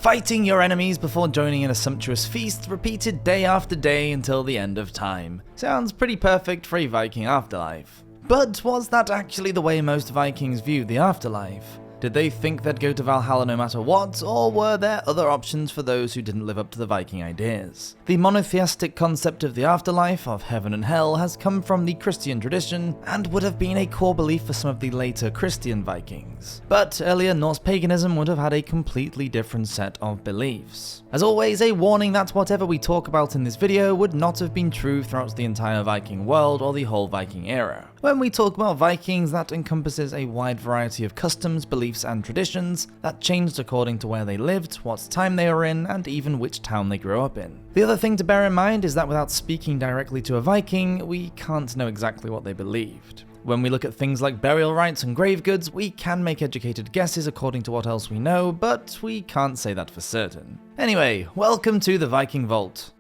fighting your enemies before joining in a sumptuous feast repeated day after day until the end of time. Sounds pretty perfect for a Viking afterlife. But was that actually the way most Vikings viewed the afterlife? Did they think they'd go to Valhalla no matter what, or were there other options for those who didn't live up to the Viking ideas? The monotheistic concept of the afterlife, of heaven and hell, has come from the Christian tradition, and would have been a core belief for some of the later Christian Vikings. But earlier Norse paganism would have had a completely different set of beliefs. As always, a warning that whatever we talk about in this video would not have been true throughout the entire Viking world or the whole Viking era. When we talk about Vikings, that encompasses a wide variety of customs, beliefs and traditions that changed according to where they lived, what time they were in, and even which town they grew up in. The other thing to bear in mind is that without speaking directly to a Viking, we can't know exactly what they believed. When we look at things like burial rites and grave goods, we can make educated guesses according to what else we know, but we can't say that for certain. Anyway, welcome to the Viking Vault.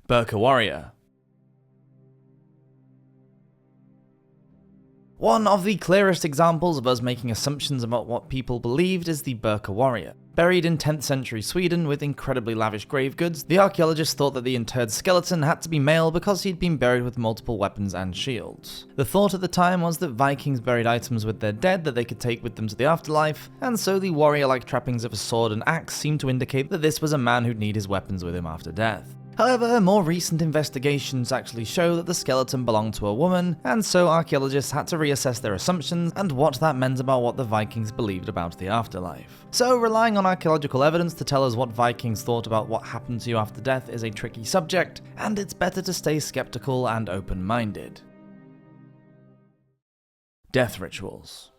Birka Warrior. One of the clearest examples of us making assumptions about what people believed is the Birka Warrior. Buried in 10th century Sweden with incredibly lavish grave goods, the archaeologists thought that the interred skeleton had to be male because he'd been buried with multiple weapons and shields. The thought at the time was that Vikings buried items with their dead that they could take with them to the afterlife, and so the warrior-like trappings of a sword and axe seemed to indicate that this was a man who'd need his weapons with him after death. However, more recent investigations actually show that the skeleton belonged to a woman, and so archaeologists had to reassess their assumptions and what that meant about what the Vikings believed about the afterlife. So relying on archaeological evidence to tell us what Vikings thought about what happened to you after death is a tricky subject, and it's better to stay skeptical and open-minded. Death rituals.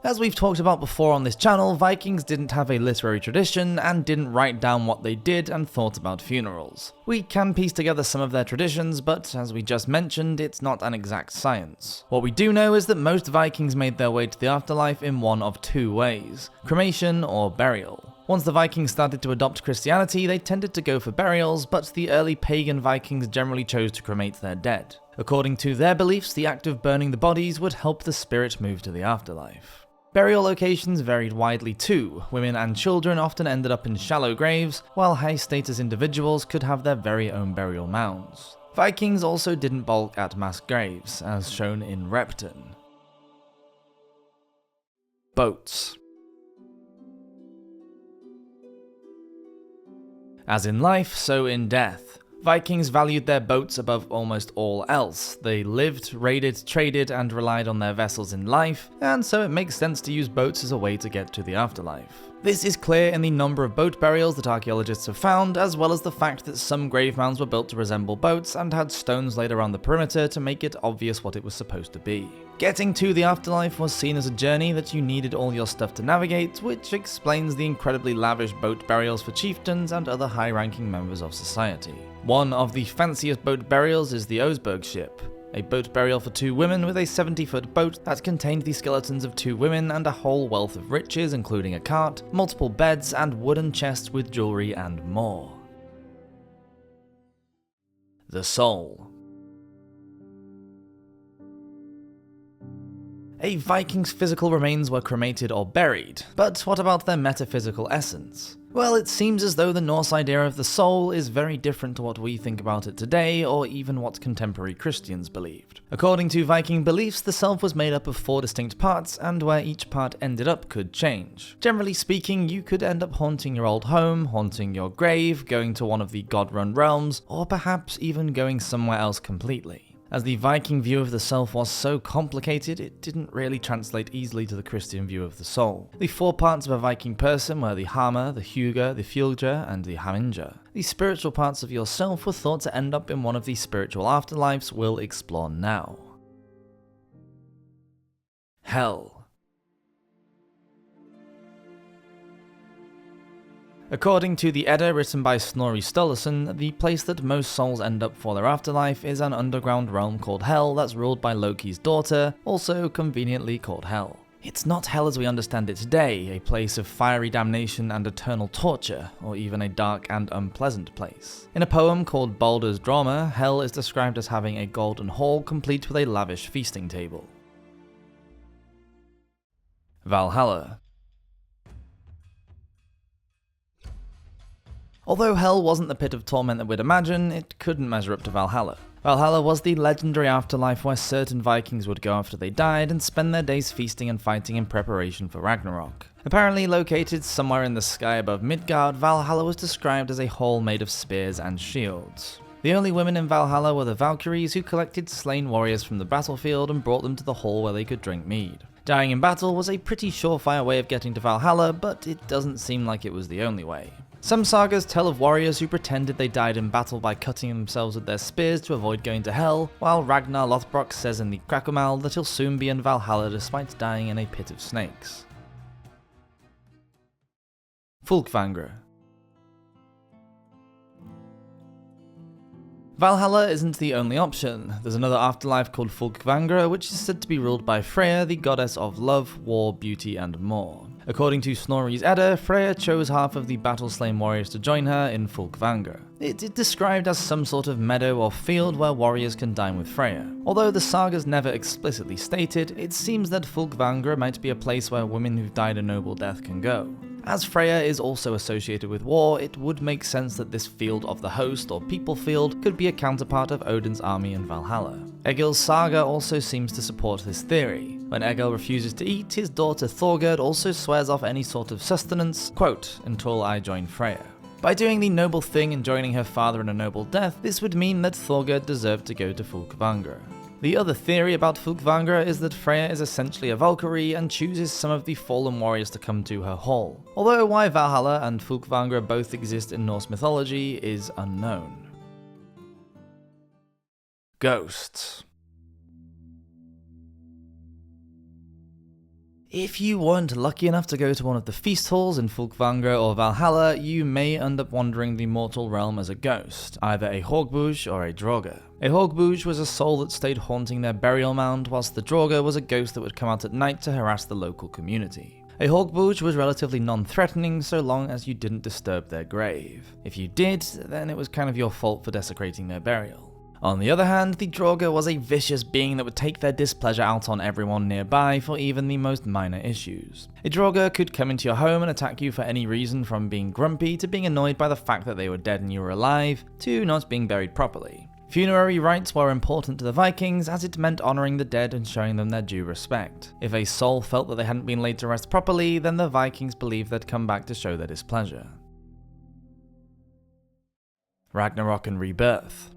As we've talked about before on this channel, Vikings didn't have a literary tradition and didn't write down what they did and thought about funerals. We can piece together some of their traditions, but as we just mentioned, it's not an exact science. What we do know is that most Vikings made their way to the afterlife in one of two ways: cremation or burial. Once the Vikings started to adopt Christianity, they tended to go for burials, but the early pagan Vikings generally chose to cremate their dead. According to their beliefs, the act of burning the bodies would help the spirit move to the afterlife. Burial locations varied widely too. Women and children often ended up in shallow graves, while high-status individuals could have their very own burial mounds. Vikings also didn't balk at mass graves, as shown in Repton. Boats. As in life, so in death. Vikings valued their boats above almost all else. They lived, raided, traded, and relied on their vessels in life, and so it makes sense to use boats as a way to get to the afterlife. This is clear in the number of boat burials that archaeologists have found, as well as the fact that some grave mounds were built to resemble boats and had stones laid around the perimeter to make it obvious what it was supposed to be. Getting to the afterlife was seen as a journey that you needed all your stuff to navigate, which explains the incredibly lavish boat burials for chieftains and other high-ranking members of society. One of the fanciest boat burials is the Oseberg ship, a boat burial for 2 women with a 70-foot boat that contained the skeletons of 2 women and a whole wealth of riches, including a cart, multiple beds, and wooden chests with jewelry and more. The soul. A Viking's physical remains were cremated or buried, but what about their metaphysical essence? Well, it seems as though the Norse idea of the soul is very different to what we think about it today, or even what contemporary Christians believed. According to Viking beliefs, the self was made up of 4 distinct parts, and where each part ended up could change. Generally speaking, you could end up haunting your old home, haunting your grave, going to one of the god-run realms, or perhaps even going somewhere else completely. As the Viking view of the self was so complicated, it didn't really translate easily to the Christian view of the soul. The 4 parts of a Viking person were the hamr, the huga, the fjolger, and the hamingja. The spiritual parts of yourself were thought to end up in one of the spiritual afterlives we'll explore now. Hell. According to the Edda written by Snorri Sturluson, the place that most souls end up for their afterlife is an underground realm called Hell that's ruled by Loki's daughter, also conveniently called Hel. It's not hell as we understand it today, a place of fiery damnation and eternal torture, or even a dark and unpleasant place. In a poem called Baldur's Drama, Hell is described as having a golden hall complete with a lavish feasting table. Valhalla. Although Hell wasn't the pit of torment that we'd imagine, it couldn't measure up to Valhalla. Valhalla was the legendary afterlife where certain Vikings would go after they died and spend their days feasting and fighting in preparation for Ragnarok. Apparently located somewhere in the sky above Midgard, Valhalla was described as a hall made of spears and shields. The only women in Valhalla were the Valkyries, who collected slain warriors from the battlefield and brought them to the hall where they could drink mead. Dying in battle was a pretty surefire way of getting to Valhalla, but it doesn't seem like it was the only way. Some sagas tell of warriors who pretended they died in battle by cutting themselves with their spears to avoid going to hell, while Ragnar Lothbrok says in the Krakomal that he'll soon be in Valhalla despite dying in a pit of snakes. Fólkvangr. Valhalla isn't the only option. There's another afterlife called Fólkvangr, which is said to be ruled by Freyja, the goddess of love, war, beauty, and more. According to Snorri's Edda, Freyja chose half of the battle-slain warriors to join her in Fólkvangr. It is described as some sort of meadow or field where warriors can dine with Freyja. Although the sagas never explicitly stated, it seems that Fólkvangr might be a place where women who've died a noble death can go. As Freyja is also associated with war, it would make sense that this field of the host or people field could be a counterpart of Odin's army in Valhalla. Egil's saga also seems to support this theory. When Egil refuses to eat, his daughter Thorgerd also swears off any sort of sustenance, quote, until I join Freyja. By doing the noble thing and joining her father in a noble death, this would mean that Thorgerd deserved to go to Fólkvangr. The other theory about Fólkvangr is that Freyja is essentially a Valkyrie and chooses some of the fallen warriors to come to her hall. Although why Valhalla and Fólkvangr both exist in Norse mythology is unknown. Ghosts. If you weren't lucky enough to go to one of the feast halls in Fólkvangr or Valhalla, you may end up wandering the mortal realm as a ghost, either a Hogbush or a Draugr. A Hogbush was a soul that stayed haunting their burial mound, whilst the Draugr was a ghost that would come out at night to harass the local community. A Hogbush was relatively non-threatening so long as you didn't disturb their grave. If you did, then it was kind of your fault for desecrating their burial. On the other hand, the Draugr was a vicious being that would take their displeasure out on everyone nearby for even the most minor issues. A Draugr could come into your home and attack you for any reason, from being grumpy to being annoyed by the fact that they were dead and you were alive, to not being buried properly. Funerary rites were important to the Vikings as it meant honouring the dead and showing them their due respect. If a soul felt that they hadn't been laid to rest properly, then the Vikings believed they'd come back to show their displeasure. Ragnarok and Rebirth.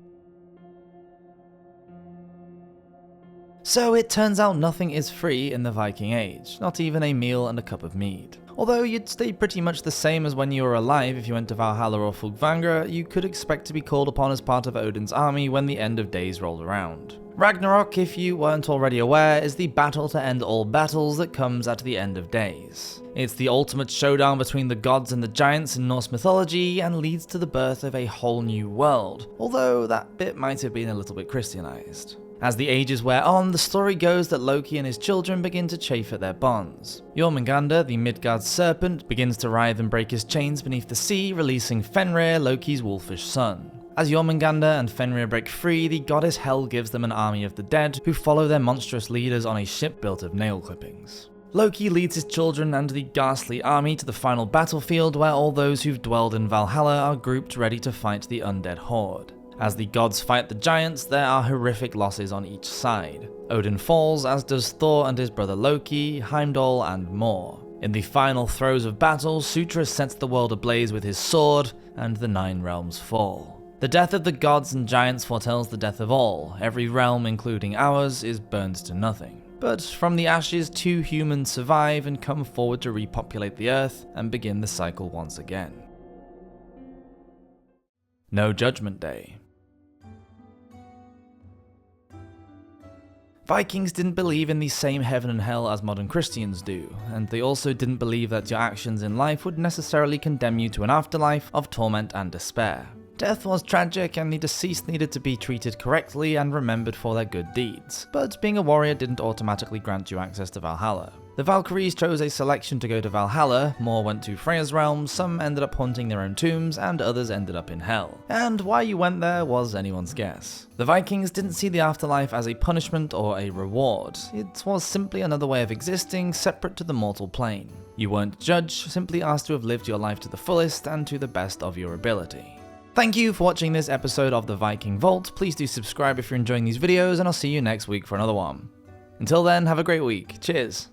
So it turns out nothing is free in the Viking Age, not even a meal and a cup of mead. Although you'd stay pretty much the same as when you were alive if you went to Valhalla or Fólkvangr, you could expect to be called upon as part of Odin's army when the end of days rolled around. Ragnarok, if you weren't already aware, is the battle to end all battles that comes at the end of days. It's the ultimate showdown between the gods and the giants in Norse mythology and leads to the birth of a whole new world, although that bit might have been a little bit Christianized. As the ages wear on, the story goes that Loki and his children begin to chafe at their bonds. Jormungandr, the Midgard serpent, begins to writhe and break his chains beneath the sea, releasing Fenrir, Loki's wolfish son. As Jormungandr and Fenrir break free, the goddess Hel gives them an army of the dead, who follow their monstrous leaders on a ship built of nail clippings. Loki leads his children and the ghastly army to the final battlefield, where all those who've dwelled in Valhalla are grouped ready to fight the undead horde. As the gods fight the giants, there are horrific losses on each side. Odin falls, as does Thor and his brother Loki, Heimdall, and more. In the final throes of battle, Sutra sets the world ablaze with his sword, and the 9 realms fall. The death of the gods and giants foretells the death of all. Every realm, including ours, is burned to nothing. But from the ashes, 2 humans survive and come forward to repopulate the earth and begin the cycle once again. No Judgment Day. Vikings didn't believe in the same heaven and hell as modern Christians do, and they also didn't believe that your actions in life would necessarily condemn you to an afterlife of torment and despair. Death was tragic and the deceased needed to be treated correctly and remembered for their good deeds, but being a warrior didn't automatically grant you access to Valhalla. The Valkyries chose a selection to go to Valhalla, more went to Freya's realm, some ended up haunting their own tombs, and others ended up in hell. And why you went there was anyone's guess. The Vikings didn't see the afterlife as a punishment or a reward. It was simply another way of existing separate to the mortal plane. You weren't judged, simply asked to have lived your life to the fullest and to the best of your ability. Thank you for watching this episode of the Viking Vault. Please do subscribe if you're enjoying these videos, and I'll see you next week for another one. Until then, have a great week. Cheers.